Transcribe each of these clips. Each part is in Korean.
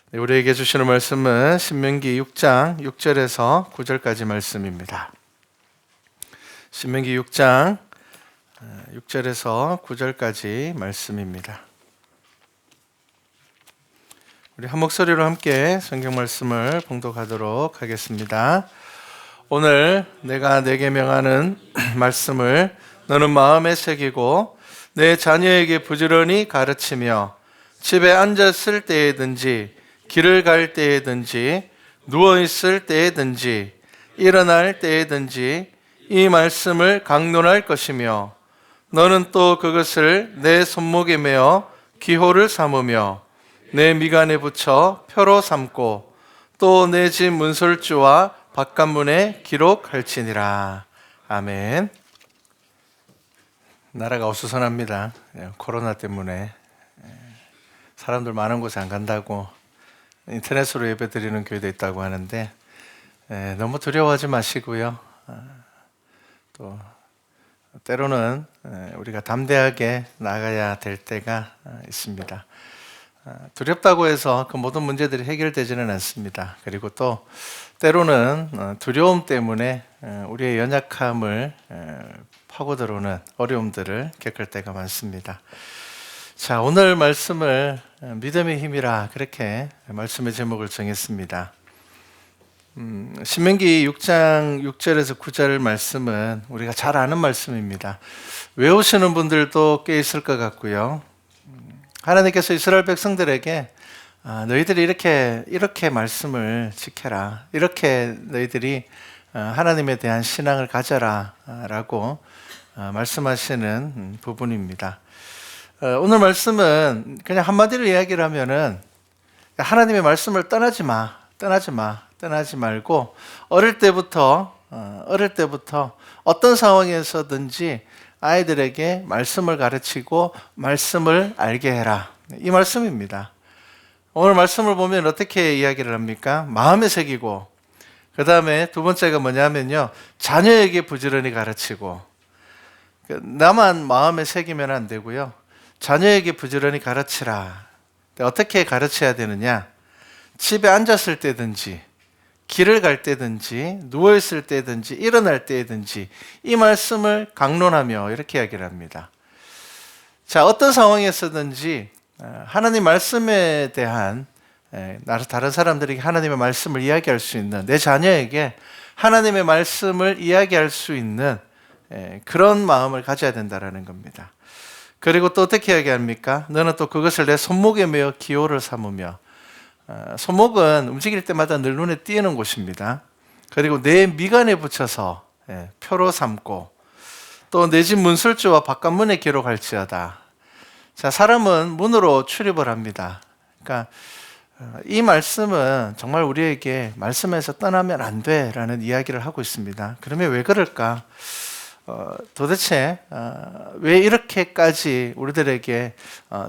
네, 우리에게 주시는 말씀은 신명기 6장 6절에서 9절까지 말씀입니다. 신명기 6장 6절에서 9절까지 말씀입니다. 우리 한 목소리로 함께 성경 말씀을 봉독하도록 하겠습니다. 오늘 내가 내게 명하는 말씀을 너는 마음에 새기고 내 자녀에게 부지런히 가르치며 집에 앉았을 때에든지 길을 갈 때에든지 누워있을 때에든지 일어날 때에든지 이 말씀을 강론할 것이며 너는 또 그것을 내 손목에 메어 기호를 삼으며 내 미간에 붙여 표로 삼고 또 내 집 문설주와 바깥문에 기록할지니라. 아멘. 나라가 어수선합니다. 코로나 때문에 사람들 많은 곳에 안 간다고 인터넷으로 예배드리는 교회도 있다고 하는데 너무 두려워하지 마시고요. 또 때로는 우리가 담대하게 나가야 될 때가 있습니다. 두렵다고 해서 그 모든 문제들이 해결되지는 않습니다. 그리고 또 때로는 두려움 때문에 우리의 연약함을 파고 들어오는 어려움들을 겪을 때가 많습니다. 자, 오늘 말씀을 믿음의 힘이라 그렇게 말씀의 제목을 정했습니다. 신명기 6장 6절에서 9절 말씀은 우리가 잘 아는 말씀입니다. 외우시는 분들도 꽤 있을 것 같고요. 하나님께서 이스라엘 백성들에게 너희들이 이렇게 말씀을 지켜라, 이렇게 너희들이 하나님에 대한 신앙을 가져라 라고 말씀하시는 부분입니다. 오늘 말씀은 그냥 한마디로 이야기를 하면은 하나님의 말씀을 떠나지 말고 어릴 때부터 어떤 상황에서든지 아이들에게 말씀을 가르치고 말씀을 알게 해라, 이 말씀입니다. 오늘 말씀을 보면 어떻게 이야기를 합니까? 마음에 새기고, 그 다음에 두 번째가 뭐냐면요, 자녀에게 부지런히 가르치고. 나만 마음에 새기면 안 되고요, 자녀에게 부지런히 가르치라. 어떻게 가르쳐야 되느냐? 집에 앉았을 때든지 길을 갈 때든지 누워있을 때든지 일어날 때든지 이 말씀을 강론하며, 이렇게 이야기를 합니다. 자, 어떤 상황에서든지 하나님 말씀에 대한, 다른 사람들에게 하나님의 말씀을 이야기할 수 있는, 내 자녀에게 하나님의 말씀을 이야기할 수 있는 그런 마음을 가져야 된다는 겁니다. 그리고 또 어떻게 이야기합니까? 너는 또 그것을 내 손목에 메어 기호를 삼으며. 손목은 움직일 때마다 늘 눈에 띄는 곳입니다. 그리고 내 미간에 붙여서 표로 삼고, 또 내 집 문설주와 바깥문에 기록할지어다. 자, 사람은 문으로 출입을 합니다. 그러니까 이 말씀은 정말 우리에게 말씀에서 떠나면 안 돼라는 이야기를 하고 있습니다. 그러면 왜 그럴까? 도대체 왜 이렇게까지 우리들에게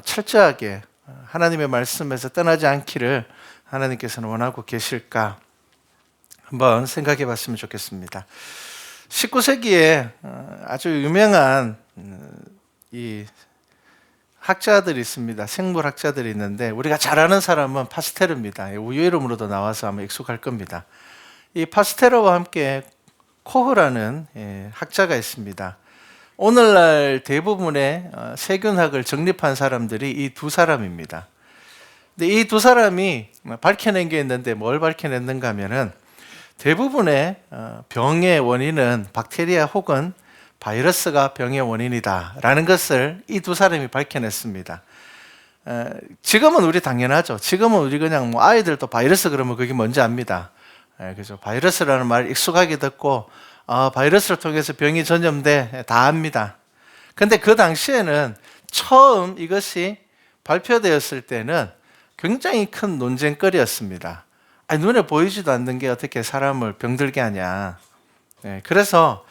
철저하게 하나님의 말씀에서 떠나지 않기를 하나님께서는 원하고 계실까? 한번 생각해 봤으면 좋겠습니다. 19세기에 아주 유명한 이 학자들이 있습니다. 생물학자들이 있는데 우리가 잘 아는 사람은 파스테르입니다. 우유 이름으로도 나와서 아마 익숙할 겁니다. 이 파스테르와 함께 코흐라는 학자가 있습니다. 오늘날 대부분의 세균학을 정립한 사람들이 이 두 사람입니다. 근데 이 두 사람이 밝혀낸 게 있는데 뭘 밝혀냈는가 하면은 대부분의 병의 원인은 박테리아 혹은 바이러스가 병의 원인이다 라는 것을 이 두 사람이 밝혀냈습니다. 지금은 우리 당연하죠. 지금은 우리 그냥 아이들도 바이러스 그러면 그게 뭔지 압니다. 그래서 바이러스라는 말 익숙하게 듣고 바이러스를 통해서 병이 전염돼 다 압니다. 근데 그 당시에는 처음 이것이 발표되었을 때는 굉장히 큰 논쟁거리였습니다. 눈에 보이지도 않는 게 어떻게 사람을 병들게 하냐. 그래서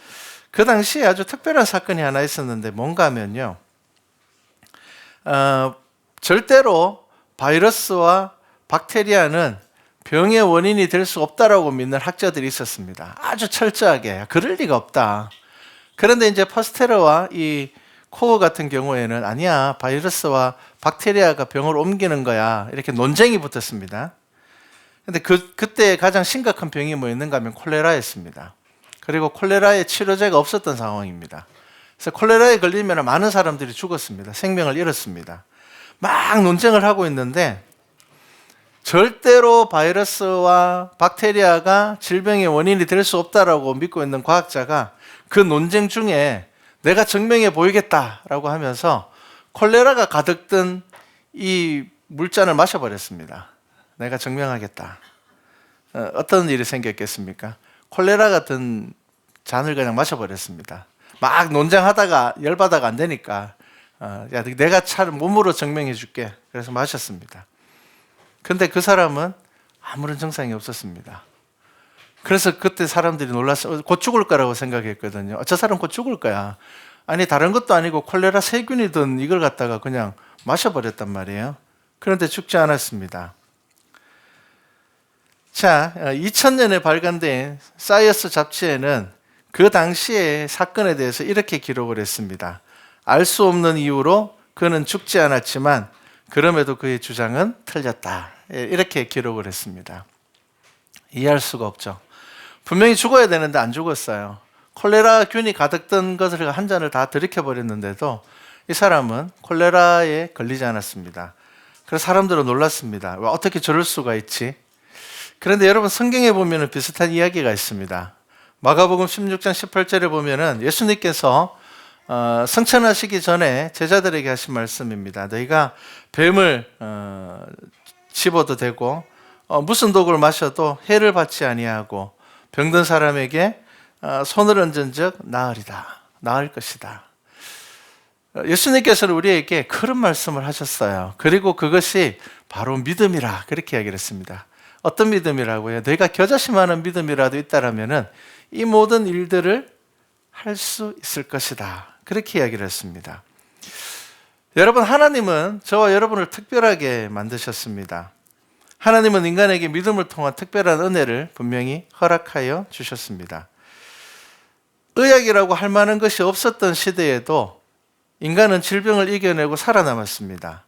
그 당시에 아주 특별한 사건이 하나 있었는데 뭔가 하면요, 절대로 바이러스와 박테리아는 병의 원인이 될 수 없다라고 믿는 학자들이 있었습니다. 아주 철저하게 그럴 리가 없다. 그런데 이제 파스테르와 이 코어 같은 경우에는 아니야, 바이러스와 박테리아가 병을 옮기는 거야. 이렇게 논쟁이 붙었습니다. 근데 그때 가장 심각한 병이 뭐였는가 하면 콜레라였습니다. 그리고 콜레라의 치료제가 없었던 상황입니다. 그래서 콜레라에 걸리면 많은 사람들이 죽었습니다. 생명을 잃었습니다. 막 논쟁을 하고 있는데 절대로 바이러스와 박테리아가 질병의 원인이 될 수 없다라고 믿고 있는 과학자가 그 논쟁 중에 내가 증명해 보이겠다라고 하면서 콜레라가 가득 든 이 물잔을 마셔버렸습니다. 내가 증명하겠다. 어떤 일이 생겼겠습니까? 콜레라 같은 잔을 그냥 마셔버렸습니다. 막 논쟁하다가 열받아가 안 되니까 야, 내가 몸으로 증명해 줄게. 그래서 마셨습니다. 근데 그 사람은 아무런 증상이 없었습니다. 그래서 그때 사람들이 놀라서 곧 죽을 거라고 생각했거든요. 저 사람 곧 죽을 거야. 아니 다른 것도 아니고 콜레라 세균이든 이걸 갖다가 그냥 마셔버렸단 말이에요. 그런데 죽지 않았습니다. 자, 2000년에 발간된 사이언스 잡지에는 그 당시의 사건에 대해서 이렇게 기록을 했습니다. 알 수 없는 이유로 그는 죽지 않았지만 그럼에도 그의 주장은 틀렸다. 이렇게 기록을 했습니다. 이해할 수가 없죠. 분명히 죽어야 되는데 안 죽었어요. 콜레라 균이 가득 든 것을 한 잔을 다 들이켜버렸는데도 이 사람은 콜레라에 걸리지 않았습니다. 그래서 사람들은 놀랐습니다. 왜 어떻게 저럴 수가 있지? 그런데 여러분 성경에 보면 비슷한 이야기가 있습니다. 마가복음 16장 18절에 보면 예수님께서 승천하시기 전에 제자들에게 하신 말씀입니다. 너희가 뱀을 집어도 되고 무슨 독을 마셔도 해를 받지 아니하고 병든 사람에게 손을 얹은즉 나을 것이다. 예수님께서는 우리에게 그런 말씀을 하셨어요. 그리고 그것이 바로 믿음이라 그렇게 이야기를 했습니다. 어떤 믿음이라고요? 너희가 겨자씨만한 믿음이라도 있다라면은 이 모든 일들을 할 수 있을 것이다. 그렇게 이야기를 했습니다. 여러분, 하나님은 저와 여러분을 특별하게 만드셨습니다. 하나님은 인간에게 믿음을 통한 특별한 은혜를 분명히 허락하여 주셨습니다. 의학이라고 할 만한 것이 없었던 시대에도 인간은 질병을 이겨내고 살아남았습니다.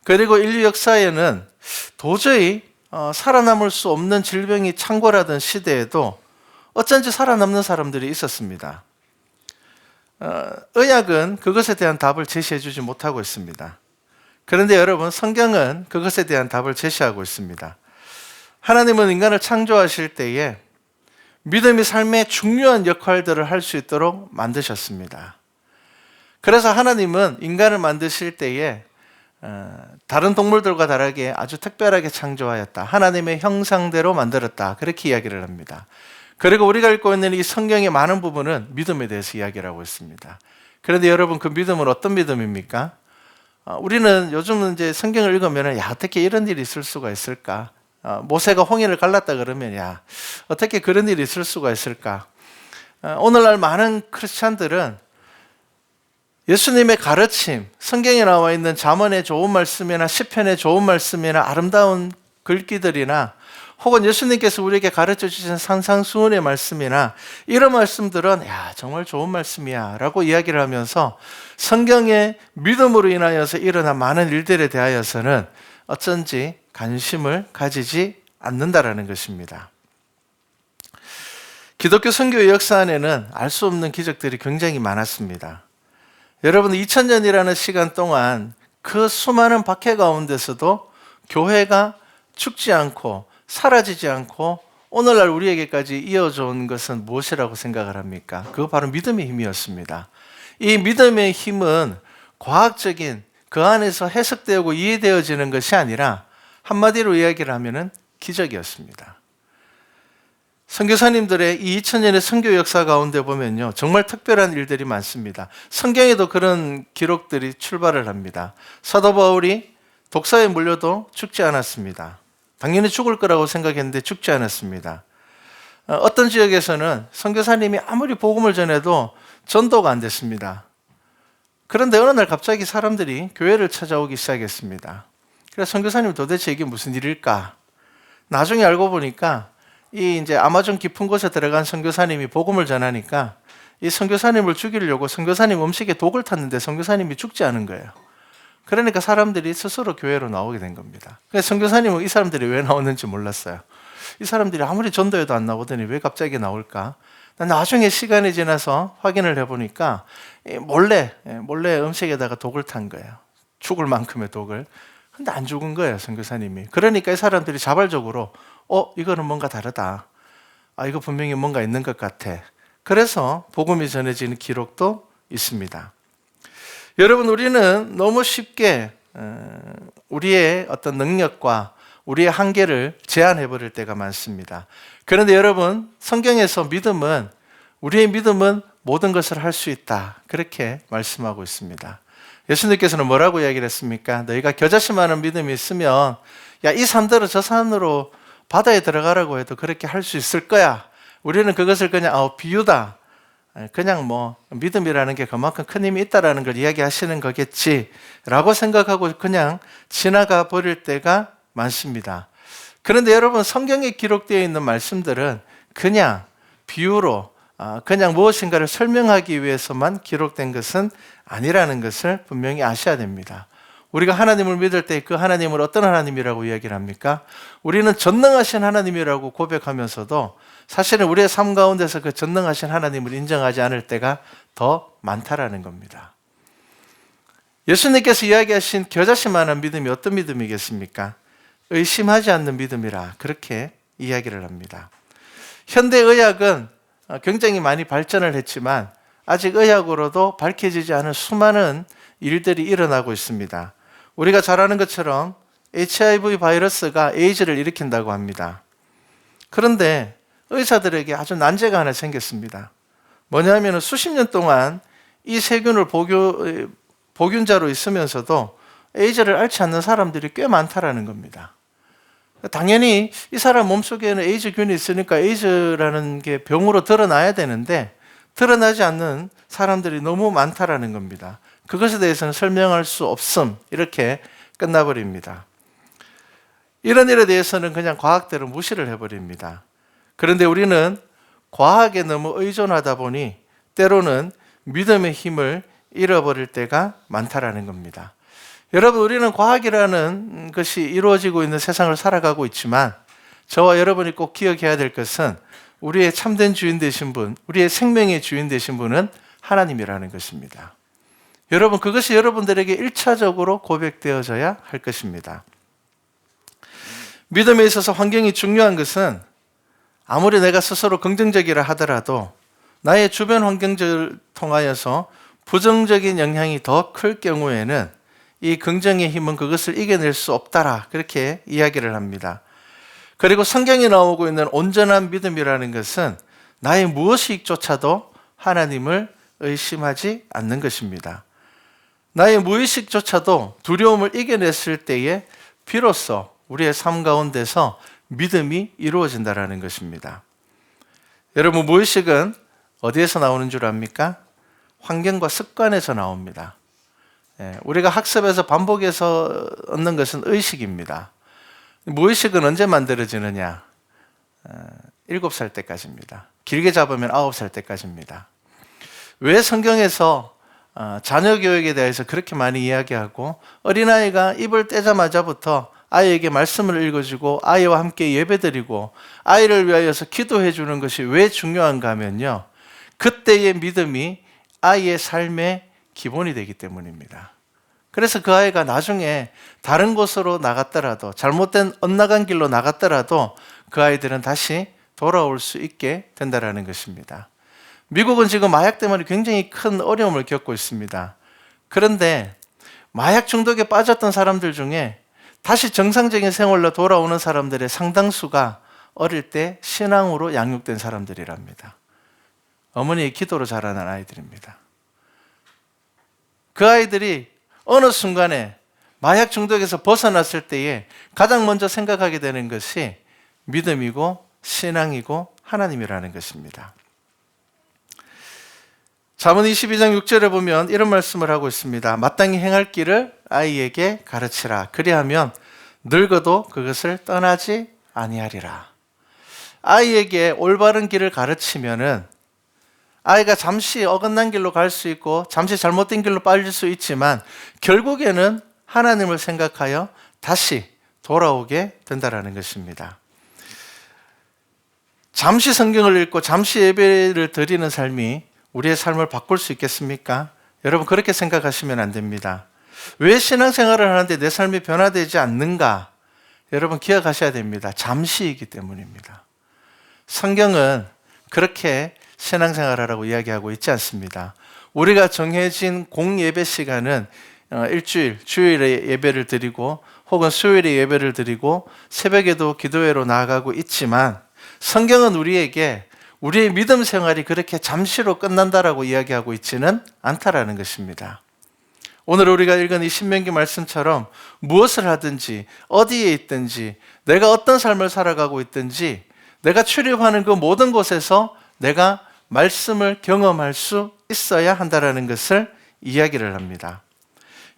그리고 인류 역사에는 도저히 살아남을 수 없는 질병이 창궐하던 시대에도 어쩐지 살아남는 사람들이 있었습니다. 의학은 그것에 대한 답을 제시해 주지 못하고 있습니다. 그런데 여러분, 성경은 그것에 대한 답을 제시하고 있습니다. 하나님은 인간을 창조하실 때에 믿음이 삶의 중요한 역할들을 할 수 있도록 만드셨습니다. 그래서 하나님은 인간을 만드실 때에 다른 동물들과 다르게 아주 특별하게 창조하였다. 하나님의 형상대로 만들었다. 그렇게 이야기를 합니다. 그리고 우리가 읽고 있는 이 성경의 많은 부분은 믿음에 대해서 이야기를 하고 있습니다. 그런데 여러분, 그 믿음은 어떤 믿음입니까? 우리는 요즘은 이제 성경을 읽으면 야, 어떻게 이런 일이 있을 수가 있을까? 모세가 홍해를 갈랐다 그러면 야, 어떻게 그런 일이 있을 수가 있을까? 오늘날 많은 크리스찬들은 예수님의 가르침, 성경에 나와 있는 잠언의 좋은 말씀이나 시편의 좋은 말씀이나 아름다운 글귀들이나 혹은 예수님께서 우리에게 가르쳐 주신 산상수훈의 말씀이나 이런 말씀들은 야, 정말 좋은 말씀이야 라고 이야기를 하면서 성경의 믿음으로 인하여서 일어난 많은 일들에 대하여서는 어쩐지 관심을 가지지 않는다라는 것입니다. 기독교 선교의 역사 안에는 알 수 없는 기적들이 굉장히 많았습니다. 여러분, 2000년이라는 시간 동안 그 수많은 박해 가운데서도 교회가 죽지 않고 사라지지 않고 오늘날 우리에게까지 이어져 온 것은 무엇이라고 생각을 합니까? 그거 바로 믿음의 힘이었습니다. 이 믿음의 힘은 과학적인 그 안에서 해석되고 이해되어지는 것이 아니라 한마디로 이야기를 하면은 기적이었습니다. 선교사님들의 이 2000년의 선교 역사 가운데 보면요, 정말 특별한 일들이 많습니다. 성경에도 그런 기록들이 출발을 합니다. 사도 바울이 독사에 물려도 죽지 않았습니다. 당연히 죽을 거라고 생각했는데 죽지 않았습니다. 어떤 지역에서는 선교사님이 아무리 복음을 전해도 전도가 안 됐습니다. 그런데 어느 날 갑자기 사람들이 교회를 찾아오기 시작했습니다. 그래서 선교사님 도대체 이게 무슨 일일까? 나중에 알고 보니까 이 이제 아마존 깊은 곳에 들어간 선교사님이 복음을 전하니까 이 선교사님을 죽이려고 선교사님 음식에 독을 탔는데 선교사님이 죽지 않은 거예요. 그러니까 사람들이 스스로 교회로 나오게 된 겁니다. 그래서 선교사님은 이 사람들이 왜 나오는지 몰랐어요. 이 사람들이 아무리 전도해도 안 나오더니 왜 갑자기 나올까? 나중에 시간이 지나서 확인을 해보니까 몰래 음식에다가 독을 탄 거예요. 죽을 만큼의 독을. 근데 안 죽은 거예요, 선교사님이. 그러니까 이 사람들이 자발적으로 이거는 뭔가 다르다. 이거 분명히 뭔가 있는 것 같아. 그래서 복음이 전해지는 기록도 있습니다. 여러분, 우리는 너무 쉽게 우리의 어떤 능력과 우리의 한계를 제한해 버릴 때가 많습니다. 그런데 여러분, 성경에서 우리의 믿음은 모든 것을 할 수 있다, 그렇게 말씀하고 있습니다. 예수님께서는 뭐라고 이야기를 했습니까? 너희가 겨자씨만한 믿음이 있으면 이 산들을 저 산으로 바다에 들어가라고 해도 그렇게 할 수 있을 거야. 우리는 그것을 그냥 비유다, 그냥 믿음이라는 게 그만큼 큰 힘이 있다라는 걸 이야기하시는 거겠지라고 생각하고 그냥 지나가 버릴 때가 많습니다. 그런데 여러분, 성경에 기록되어 있는 말씀들은 그냥 비유로 그냥 무엇인가를 설명하기 위해서만 기록된 것은 아니라는 것을 분명히 아셔야 됩니다. 우리가 하나님을 믿을 때 그 하나님을 어떤 하나님이라고 이야기를 합니까? 우리는 전능하신 하나님이라고 고백하면서도 사실은 우리의 삶 가운데서 그 전능하신 하나님을 인정하지 않을 때가 더 많다라는 겁니다. 예수님께서 이야기하신 겨자씨만한 믿음이 어떤 믿음이겠습니까? 의심하지 않는 믿음이라, 그렇게 이야기를 합니다. 현대의학은 굉장히 많이 발전을 했지만 아직 의학으로도 밝혀지지 않은 수많은 일들이 일어나고 있습니다. 우리가 잘 아는 것처럼 HIV 바이러스가 에이즈를 일으킨다고 합니다. 그런데 의사들에게 아주 난제가 하나 생겼습니다. 뭐냐면 수십 년 동안 이 세균을 보균자로 있으면서도 에이즈를 앓지 않는 사람들이 꽤 많다라는 겁니다. 당연히 이 사람 몸속에는 에이즈균이 있으니까 에이즈라는 게 병으로 드러나야 되는데 드러나지 않는 사람들이 너무 많다라는 겁니다. 그것에 대해서는 설명할 수 없음, 이렇게 끝나버립니다. 이런 일에 대해서는 그냥 과학대로 무시를 해버립니다. 그런데 우리는 과학에 너무 의존하다 보니 때로는 믿음의 힘을 잃어버릴 때가 많다라는 겁니다. 여러분, 우리는 과학이라는 것이 이루어지고 있는 세상을 살아가고 있지만 저와 여러분이 꼭 기억해야 될 것은 우리의 참된 주인 되신 분, 우리의 생명의 주인 되신 분은 하나님이라는 것입니다. 여러분, 그것이 여러분들에게 1차적으로 고백되어져야 할 것입니다. 믿음에 있어서 환경이 중요한 것은 아무리 내가 스스로 긍정적이라 하더라도 나의 주변 환경을 통하여서 부정적인 영향이 더 클 경우에는 이 긍정의 힘은 그것을 이겨낼 수 없다라, 그렇게 이야기를 합니다. 그리고 성경에 나오고 있는 온전한 믿음이라는 것은 나의 무의식조차도 하나님을 의심하지 않는 것입니다. 나의 무의식조차도 두려움을 이겨냈을 때에 비로소 우리의 삶 가운데서 믿음이 이루어진다는 것입니다. 여러분, 무의식은 어디에서 나오는 줄 압니까? 환경과 습관에서 나옵니다. 우리가 학습에서 반복해서 얻는 것은 의식입니다. 무의식은 언제 만들어지느냐? 7살 때까지입니다. 길게 잡으면 9살 때까지입니다. 왜 성경에서 자녀 교육에 대해서 그렇게 많이 이야기하고 어린아이가 입을 떼자마자부터 아이에게 말씀을 읽어주고 아이와 함께 예배드리고 아이를 위하여서 기도해 주는 것이 왜 중요한가 하면요, 그때의 믿음이 아이의 삶의 기본이 되기 때문입니다. 그래서 그 아이가 나중에 다른 곳으로 나갔더라도, 잘못된 엇나간 길로 나갔더라도 그 아이들은 다시 돌아올 수 있게 된다는 것입니다. 미국은 지금 마약 때문에 굉장히 큰 어려움을 겪고 있습니다. 그런데 마약 중독에 빠졌던 사람들 중에 다시 정상적인 생활로 돌아오는 사람들의 상당수가 어릴 때 신앙으로 양육된 사람들이랍니다. 어머니의 기도로 자라난 아이들입니다. 그 아이들이 어느 순간에 마약 중독에서 벗어났을 때에 가장 먼저 생각하게 되는 것이 믿음이고 신앙이고 하나님이라는 것입니다. 잠언 22장 6절에 보면 이런 말씀을 하고 있습니다. 마땅히 행할 길을 아이에게 가르치라. 그리하면 늙어도 그것을 떠나지 아니하리라. 아이에게 올바른 길을 가르치면은 아이가 잠시 어긋난 길로 갈 수 있고 잠시 잘못된 길로 빠질 수 있지만 결국에는 하나님을 생각하여 다시 돌아오게 된다라는 것입니다. 잠시 성경을 읽고 잠시 예배를 드리는 삶이 우리의 삶을 바꿀 수 있겠습니까? 여러분 그렇게 생각하시면 안 됩니다. 왜 신앙생활을 하는데 내 삶이 변화되지 않는가? 여러분 기억하셔야 됩니다. 잠시이기 때문입니다. 성경은 그렇게 신앙생활하라고 이야기하고 있지 않습니다. 우리가 정해진 공예배 시간은 일주일, 주일에 예배를 드리고 혹은 수요일에 예배를 드리고 새벽에도 기도회로 나아가고 있지만 성경은 우리에게 우리의 믿음 생활이 그렇게 잠시로 끝난다라고 이야기하고 있지는 않다라는 것입니다. 오늘 우리가 읽은 이 신명기 말씀처럼 무엇을 하든지 어디에 있든지 내가 어떤 삶을 살아가고 있든지 내가 출입하는 그 모든 곳에서 내가 말씀을 경험할 수 있어야 한다라는 것을 이야기를 합니다.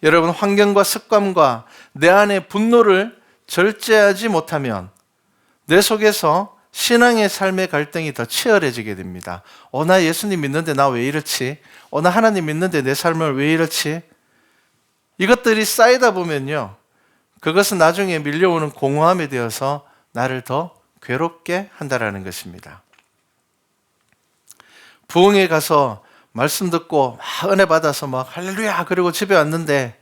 여러분 환경과 습관과 내 안의 분노를 절제하지 못하면 내 속에서 신앙의 삶의 갈등이 더 치열해지게 됩니다. 나 예수님 믿는데 나 왜 이렇지? 나 하나님 믿는데 내 삶을 왜 이렇지? 이것들이 쌓이다 보면요, 그것은 나중에 밀려오는 공허함이 되어서 나를 더 괴롭게 한다라는 것입니다. 부흥회 가서 말씀 듣고 막 은혜 받아서 막 할렐루야 그리고 집에 왔는데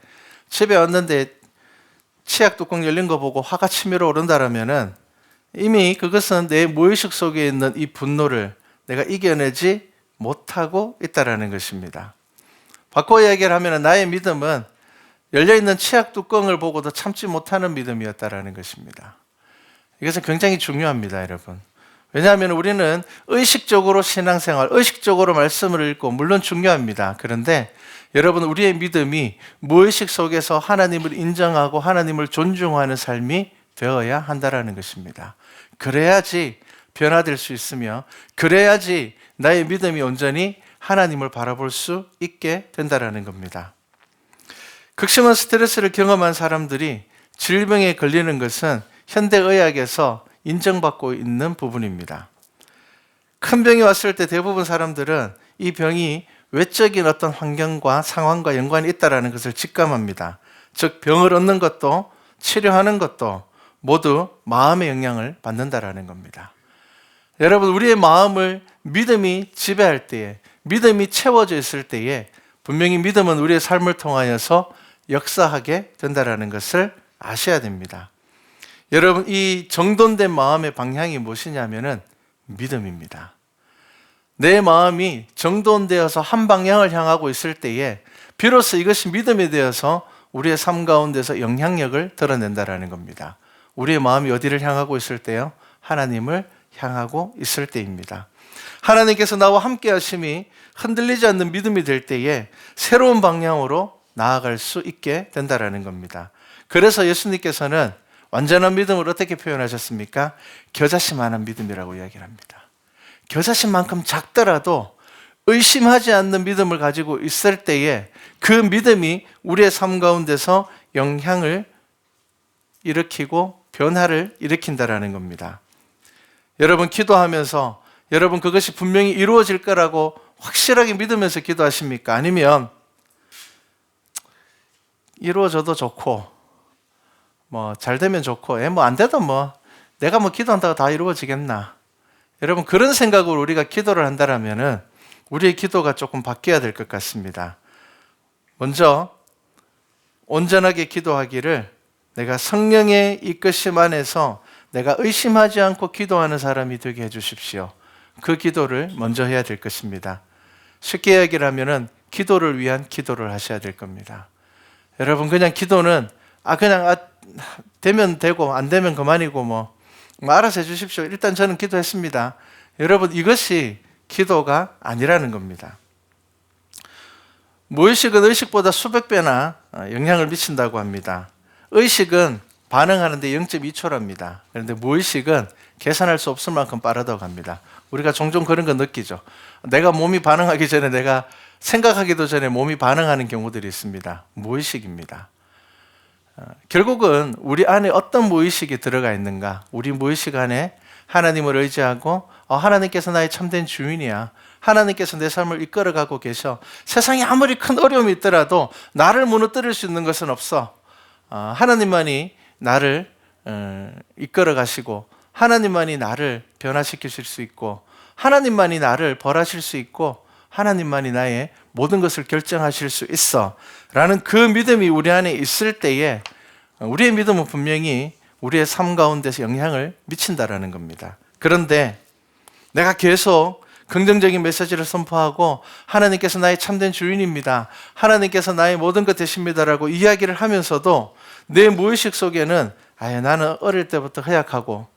치약 뚜껑 열린 거 보고 화가 치밀어 오른다라면은 이미 그것은 내 무의식 속에 있는 이 분노를 내가 이겨내지 못하고 있다라는 것입니다. 바꿔 이야기를 하면 나의 믿음은 열려있는 치약 뚜껑을 보고도 참지 못하는 믿음이었다라는 것입니다. 이것은 굉장히 중요합니다, 여러분. 왜냐하면 우리는 의식적으로 신앙생활, 의식적으로 말씀을 읽고 물론 중요합니다. 그런데 여러분 우리의 믿음이 무의식 속에서 하나님을 인정하고 하나님을 존중하는 삶이 되어야 한다라는 것입니다. 그래야지 변화될 수 있으며 그래야지 나의 믿음이 온전히 하나님을 바라볼 수 있게 된다라는 겁니다. 극심한 스트레스를 경험한 사람들이 질병에 걸리는 것은 현대의학에서 인정받고 있는 부분입니다. 큰 병이 왔을 때 대부분 사람들은 이 병이 외적인 어떤 환경과 상황과 연관이 있다는 것을 직감합니다. 즉 병을 얻는 것도 치료하는 것도 모두 마음의 영향을 받는다라는 겁니다. 여러분 우리의 마음을 믿음이 지배할 때에, 믿음이 채워져 있을 때에 분명히 믿음은 우리의 삶을 통하여서 역사하게 된다라는 것을 아셔야 됩니다. 여러분 이 정돈된 마음의 방향이 무엇이냐면은 믿음입니다. 내 마음이 정돈되어서 한 방향을 향하고 있을 때에 비로소 이것이 믿음이 되어서 우리의 삶 가운데서 영향력을 드러낸다라는 겁니다. 우리의 마음이 어디를 향하고 있을 때요? 하나님을 향하고 있을 때입니다. 하나님께서 나와 함께 하심이 흔들리지 않는 믿음이 될 때에 새로운 방향으로 나아갈 수 있게 된다라는 겁니다. 그래서 예수님께서는 완전한 믿음을 어떻게 표현하셨습니까? 겨자씨만한 믿음이라고 이야기를 합니다. 겨자씨만큼 작더라도 의심하지 않는 믿음을 가지고 있을 때에 그 믿음이 우리의 삶 가운데서 영향을 일으키고 변화를 일으킨다라는 겁니다. 여러분 기도하면서 여러분 그것이 분명히 이루어질 거라고 확실하게 믿으면서 기도하십니까? 아니면 이루어져도 좋고 잘 되면 좋고 안 돼도 내가 기도한다고 다 이루어지겠나? 여러분 그런 생각으로 우리가 기도를 한다면은 우리의 기도가 조금 바뀌어야 될 것 같습니다. 먼저 온전하게 기도하기를 내가 성령의 이끄심 안에서 내가 의심하지 않고 기도하는 사람이 되게 해주십시오. 그 기도를 먼저 해야 될 것입니다. 쉽게 이야기를 하면은 기도를 위한 기도를 하셔야 될 겁니다. 여러분 그냥 기도는 되면 되고 안 되면 그만이고 알아서 해주십시오. 일단 저는 기도했습니다. 여러분 이것이 기도가 아니라는 겁니다. 무의식은 의식보다 수백 배나 영향을 미친다고 합니다. 의식은 반응하는데 0.2초랍니다. 그런데 무의식은 계산할 수 없을 만큼 빠르다고 합니다. 우리가 종종 그런 거 느끼죠. 내가 몸이 반응하기 전에 내가 생각하기도 전에 몸이 반응하는 경우들이 있습니다. 무의식입니다. 결국은 우리 안에 어떤 무의식이 들어가 있는가? 우리 무의식 안에 하나님을 의지하고 하나님께서 나의 참된 주인이야. 하나님께서 내 삶을 이끌어가고 계셔. 세상에 아무리 큰 어려움이 있더라도 나를 무너뜨릴 수 있는 것은 없어. 하나님만이 나를 이끌어 가시고 하나님만이 나를 변화시키실 수 있고 하나님만이 나를 벌하실 수 있고 하나님만이 나의 모든 것을 결정하실 수 있어 라는 그 믿음이 우리 안에 있을 때에 우리의 믿음은 분명히 우리의 삶 가운데서 영향을 미친다라는 겁니다. 그런데 내가 계속 긍정적인 메시지를 선포하고 하나님께서 나의 참된 주인입니다, 하나님께서 나의 모든 것 되십니다라고 이야기를 하면서도 내 무의식 속에는 나는 어릴 때부터 허약하고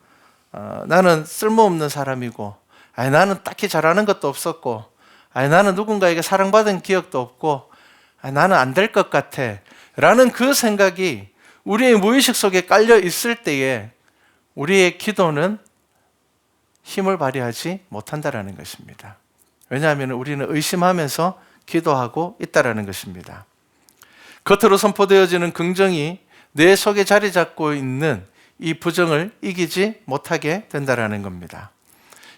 나는 쓸모없는 사람이고 나는 딱히 잘하는 것도 없었고 나는 누군가에게 사랑받은 기억도 없고 나는 안 될 것 같아 라는 그 생각이 우리의 무의식 속에 깔려 있을 때에 우리의 기도는 힘을 발휘하지 못한다라는 것입니다. 왜냐하면 우리는 의심하면서 기도하고 있다라는 것입니다. 겉으로 선포되어지는 긍정이 내 속에 자리 잡고 있는 이 부정을 이기지 못하게 된다라는 겁니다.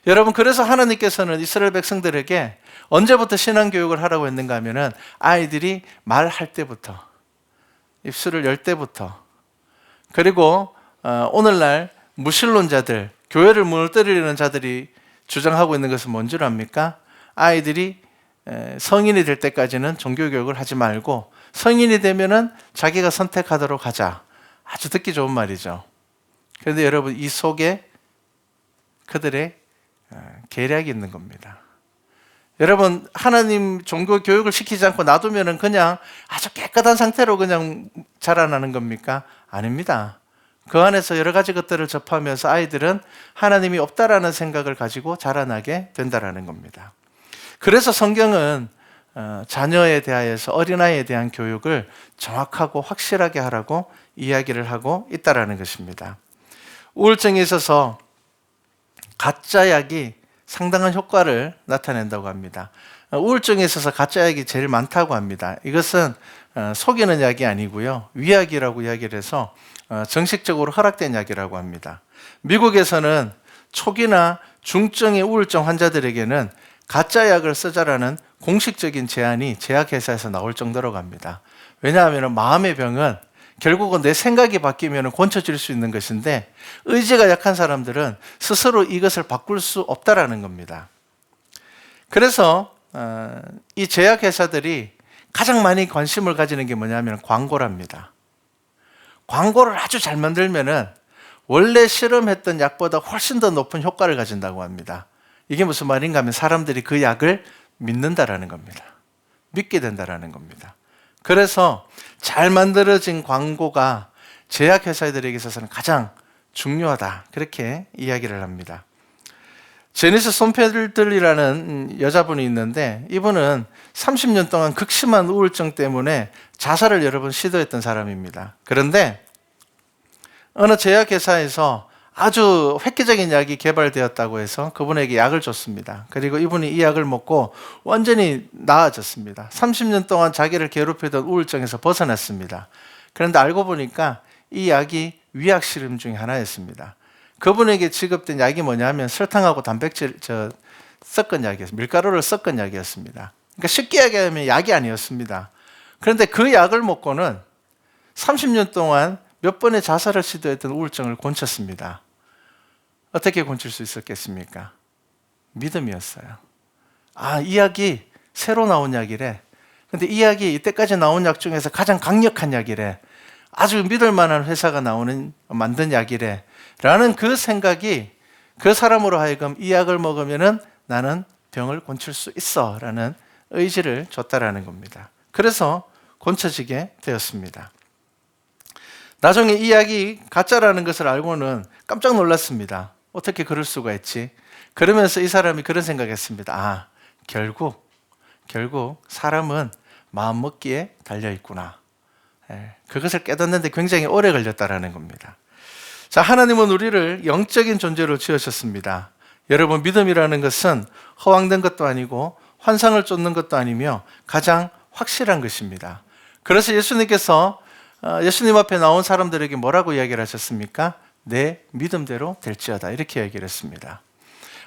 여러분, 그래서 하나님께서는 이스라엘 백성들에게 언제부터 신앙교육을 하라고 했는가 하면은 아이들이 말할 때부터, 입술을 열 때부터, 그리고 오늘날 무신론자들, 교회를 무너뜨리려는 자들이 주장하고 있는 것은 뭔 줄 압니까? 아이들이 성인이 될 때까지는 종교교육을 하지 말고 성인이 되면은 자기가 선택하도록 하자. 아주 듣기 좋은 말이죠. 그런데 여러분, 이 속에 그들의 계략이 있는 겁니다. 여러분, 하나님 종교 교육을 시키지 않고 놔두면은 그냥 아주 깨끗한 상태로 그냥 자라나는 겁니까? 아닙니다. 그 안에서 여러 가지 것들을 접하면서 아이들은 하나님이 없다라는 생각을 가지고 자라나게 된다라는 겁니다. 그래서 성경은 자녀에 대하여서 어린아이에 대한 교육을 정확하고 확실하게 하라고 이야기를 하고 있다라는 것입니다. 우울증에 있어서 가짜 약이 상당한 효과를 나타낸다고 합니다. 우울증에 있어서 가짜 약이 제일 많다고 합니다. 이것은 속이는 약이 아니고요, 위약이라고 이야기를 해서 정식적으로 허락된 약이라고 합니다. 미국에서는 초기나 중증의 우울증 환자들에게는 가짜 약을 쓰자라는 공식적인 제안이 제약회사에서 나올 정도로 갑니다. 왜냐하면 마음의 병은 결국은 내 생각이 바뀌면 고쳐질 수 있는 것인데 의지가 약한 사람들은 스스로 이것을 바꿀 수 없다라는 겁니다. 그래서 이 제약회사들이 가장 많이 관심을 가지는 게 뭐냐면 광고랍니다. 광고를 아주 잘 만들면은 원래 실험했던 약보다 훨씬 더 높은 효과를 가진다고 합니다. 이게 무슨 말인가 하면 사람들이 그 약을 믿는다라는 겁니다. 믿게 된다라는 겁니다. 그래서 잘 만들어진 광고가 제약회사들에게 있어서는 가장 중요하다, 그렇게 이야기를 합니다. 제니스 솜페들이라는 여자분이 있는데 이분은 30년 동안 극심한 우울증 때문에 자살을 여러 번 시도했던 사람입니다. 그런데 어느 제약회사에서 아주 획기적인 약이 개발되었다고 해서 그분에게 약을 줬습니다. 그리고 이분이 이 약을 먹고 완전히 나아졌습니다. 30년 동안 자기를 괴롭히던 우울증에서 벗어났습니다. 그런데 알고 보니까 이 약이 위약 실험 중에 하나였습니다. 그분에게 지급된 약이 뭐냐면 설탕하고 단백질 섞은 약이었습니다. 밀가루를 섞은 약이었습니다. 그러니까 쉽게 얘기하면 약이 아니었습니다. 그런데 그 약을 먹고는 30년 동안 몇 번의 자살을 시도했던 우울증을 고쳤습니다. 어떻게 고칠 수 있었겠습니까? 믿음이었어요. 이 약이 새로 나온 약이래. 근데 이 약이 이때까지 나온 약 중에서 가장 강력한 약이래. 아주 믿을 만한 회사가 만든 약이래. 라는 그 생각이 그 사람으로 하여금 이 약을 먹으면은 나는 병을 고칠 수 있어 라는 의지를 줬다라는 겁니다. 그래서 고쳐지게 되었습니다. 나중에 이 약이 가짜라는 것을 알고는 깜짝 놀랐습니다. 어떻게 그럴 수가 있지? 그러면서 이 사람이 그런 생각했습니다. 결국 사람은 마음먹기에 달려있구나. 그것을 깨닫는데 굉장히 오래 걸렸다라는 겁니다. 자, 하나님은 우리를 영적인 존재로 지으셨습니다. 여러분, 믿음이라는 것은 허황된 것도 아니고 환상을 쫓는 것도 아니며 가장 확실한 것입니다. 그래서 예수님께서 예수님 앞에 나온 사람들에게 뭐라고 이야기를 하셨습니까? 내 믿음대로 될지어다, 이렇게 얘기를 했습니다.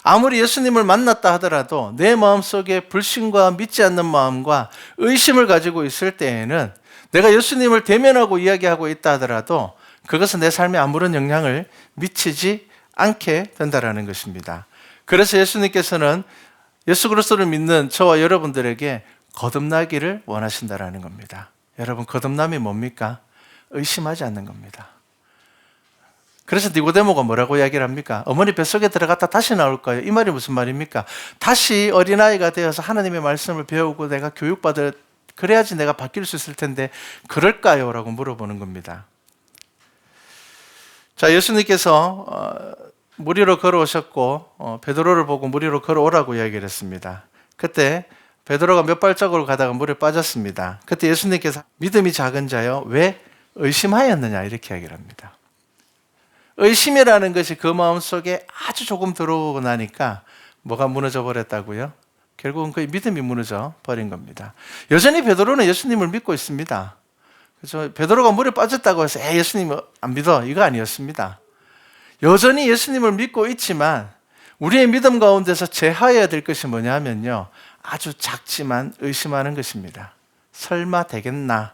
아무리 예수님을 만났다 하더라도 내 마음속에 불신과 믿지 않는 마음과 의심을 가지고 있을 때에는 내가 예수님을 대면하고 이야기하고 있다 하더라도 그것은 내 삶에 아무런 영향을 미치지 않게 된다는 것입니다. 그래서 예수님께서는 예수 그리스도를 믿는 저와 여러분들에게 거듭나기를 원하신다는 겁니다. 여러분, 거듭남이 뭡니까? 의심하지 않는 겁니다. 그래서 니고데모가 뭐라고 이야기를 합니까? 어머니 뱃속에 들어갔다 다시 나올 거예요. 이 말이 무슨 말입니까? 다시 어린아이가 되어서 하나님의 말씀을 배우고 내가 교육받을, 그래야지 내가 바뀔 수 있을 텐데 그럴까요? 라고 물어보는 겁니다. 자, 예수님께서 물 위로 걸어오셨고 베드로를 보고 물 위로 걸어오라고 이야기를 했습니다. 그때 베드로가 몇 발자국을 가다가 물에 빠졌습니다. 그때 예수님께서 믿음이 작은 자여 왜 의심하였느냐 이렇게 이야기를 합니다. 의심이라는 것이 그 마음속에 아주 조금 들어오고 나니까 뭐가 무너져 버렸다고요? 결국은 그 믿음이 무너져 버린 겁니다. 여전히 베드로는 예수님을 믿고 있습니다. 그래서 베드로가 물에 빠졌다고 해서 예수님 안 믿어, 이거 아니었습니다. 여전히 예수님을 믿고 있지만 우리의 믿음 가운데서 제하여야 될 것이 뭐냐면요, 아주 작지만 의심하는 것입니다. 설마 되겠나?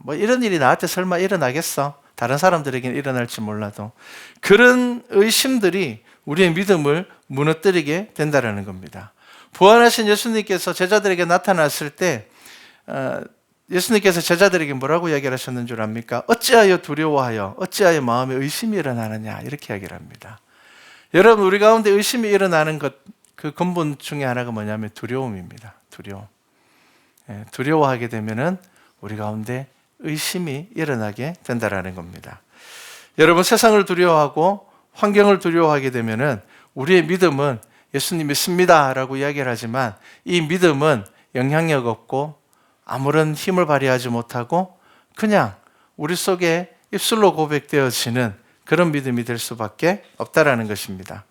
뭐 이런 일이 나한테 설마 일어나겠어? 다른 사람들에게는 일어날지 몰라도 그런 의심들이 우리의 믿음을 무너뜨리게 된다는 겁니다. 부활하신 예수님께서 제자들에게 나타났을 때 예수님께서 제자들에게 뭐라고 이야기를 하셨는 줄 압니까? 어찌하여 두려워하여 어찌하여 마음에 의심이 일어나느냐 이렇게 이야기를 합니다. 여러분, 우리 가운데 의심이 일어나는 것, 그 근본 중에 하나가 뭐냐면 두려움입니다. 두려움. 두려워하게 되면은 우리 가운데 의심이 일어나게 된다는 겁니다. 여러분, 세상을 두려워하고 환경을 두려워하게 되면은 우리의 믿음은 예수님 믿습니다 라고 이야기를 하지만 이 믿음은 영향력 없고 아무런 힘을 발휘하지 못하고 그냥 우리 속에 입술로 고백되어지는 그런 믿음이 될 수밖에 없다라는 것입니다.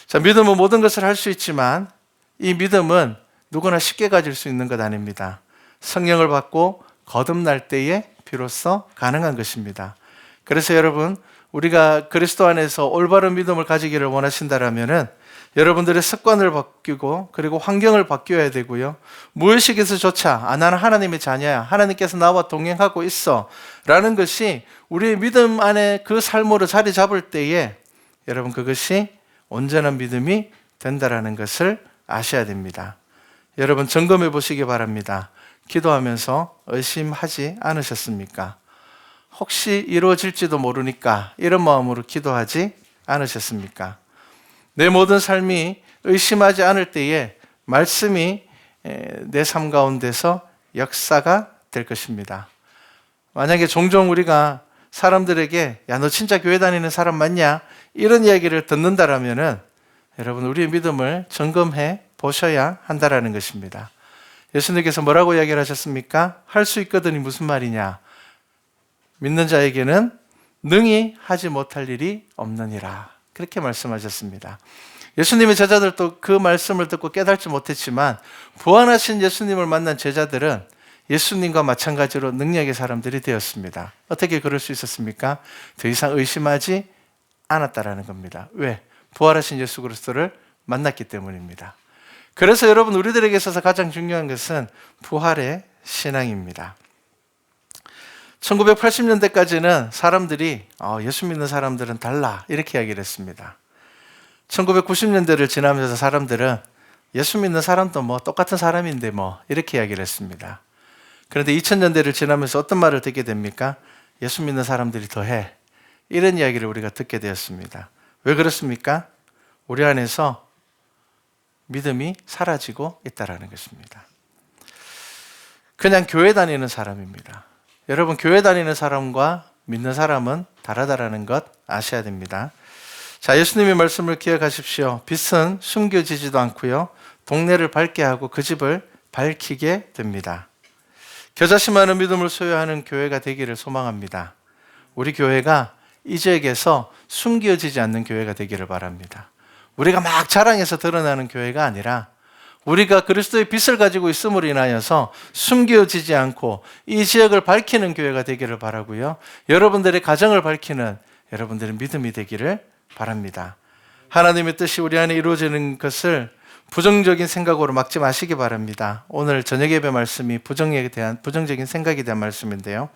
자, 믿음은 모든 것을 할 수 있지만 이 믿음은 누구나 쉽게 가질 수 있는 것 아닙니다. 성령을 받고 거듭날 때에 비로소 가능한 것입니다. 그래서 여러분, 우리가 그리스도 안에서 올바른 믿음을 가지기를 원하신다라면은 여러분들의 습관을 바뀌고 그리고 환경을 바뀌어야 되고요. 무의식에서조차 나는 하나님의 자녀야, 하나님께서 나와 동행하고 있어 라는 것이 우리의 믿음 안에 그 삶으로 자리 잡을 때에 여러분, 그것이 온전한 믿음이 된다라는 것을 아셔야 됩니다. 여러분, 점검해 보시기 바랍니다. 기도하면서 의심하지 않으셨습니까? 혹시 이루어질지도 모르니까 이런 마음으로 기도하지 않으셨습니까? 내 모든 삶이 의심하지 않을 때에 말씀이 내 삶 가운데서 역사가 될 것입니다. 만약에 종종 우리가 사람들에게 야, 너 진짜 교회 다니는 사람 맞냐? 이런 이야기를 듣는다라면은 여러분, 우리의 믿음을 점검해 보셔야 한다라는 것입니다. 예수님께서 뭐라고 이야기를 하셨습니까? 할 수 있거든이 무슨 말이냐? 믿는 자에게는 능히 하지 못할 일이 없느니라. 그렇게 말씀하셨습니다. 예수님의 제자들도 그 말씀을 듣고 깨닫지 못했지만 부활하신 예수님을 만난 제자들은 예수님과 마찬가지로 능력의 사람들이 되었습니다. 어떻게 그럴 수 있었습니까? 더 이상 의심하지 않았다라는 겁니다. 왜? 부활하신 예수 그리스도를 만났기 때문입니다. 그래서 여러분, 우리들에게 있어서 가장 중요한 것은 부활의 신앙입니다. 1980년대까지는 사람들이 예수 믿는 사람들은 달라 이렇게 이야기를 했습니다. 1990년대를 지나면서 사람들은 예수 믿는 사람도 뭐 똑같은 사람인데 뭐 이렇게 이야기를 했습니다. 그런데 2000년대를 지나면서 어떤 말을 듣게 됩니까? 예수 믿는 사람들이 더해, 이런 이야기를 우리가 듣게 되었습니다. 왜 그렇습니까? 우리 안에서 믿음이 사라지고 있다는 것입니다. 그냥 교회 다니는 사람입니다. 여러분, 교회 다니는 사람과 믿는 사람은 다르다는 것 아셔야 됩니다. 자, 예수님의 말씀을 기억하십시오. 빛은 숨겨지지도 않고요, 동네를 밝게 하고 그 집을 밝히게 됩니다. 겨자씨만한 믿음을 소유하는 교회가 되기를 소망합니다. 우리 교회가 이 지역에서 숨겨지지 않는 교회가 되기를 바랍니다. 우리가 막 자랑해서 드러나는 교회가 아니라 우리가 그리스도의 빛을 가지고 있음으로 인하여서 숨겨지지 않고 이 지역을 밝히는 교회가 되기를 바라고요. 여러분들의 가정을 밝히는 여러분들의 믿음이 되기를 바랍니다. 하나님의 뜻이 우리 안에 이루어지는 것을 부정적인 생각으로 막지 마시기 바랍니다. 오늘 저녁 예배 말씀이 부정적인 생각에 대한 말씀인데요.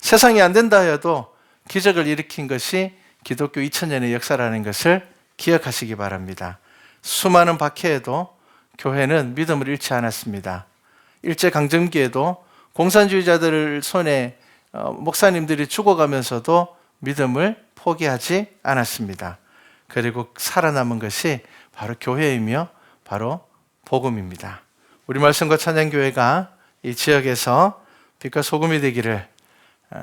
세상이 안 된다 해도 기적을 일으킨 것이 기독교 2000년의 역사라는 것을 기억하시기 바랍니다. 수많은 박해에도 교회는 믿음을 잃지 않았습니다. 일제강점기에도 공산주의자들 손에 목사님들이 죽어가면서도 믿음을 포기하지 않았습니다. 그리고 살아남은 것이 바로 교회이며 바로 복음입니다. 우리 말씀과 찬양교회가 이 지역에서 빛과 소금이 되기를,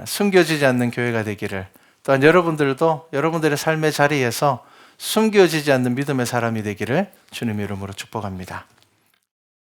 숨겨지지 않는 교회가 되기를, 또한 여러분들도 여러분들의 삶의 자리에서 숨겨지지 않는 믿음의 사람이 되기를 주님의 이름으로 축복합니다.